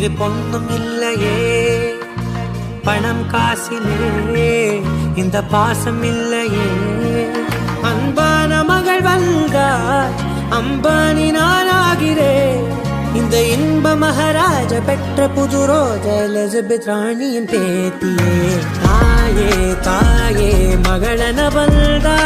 இது பொண்ணும் இல்லையே பணம் காசிலே இந்த பாசம் இல்லையே அன்பான மகள் வந்தார் அம்பானி நானாகிறேன் இந்த இன்ப மகாராஜ பெற்ற புது ரோஜ எலிசபெத் ராணியின் பேத்தியே தாயே தாயே மகளன வந்தா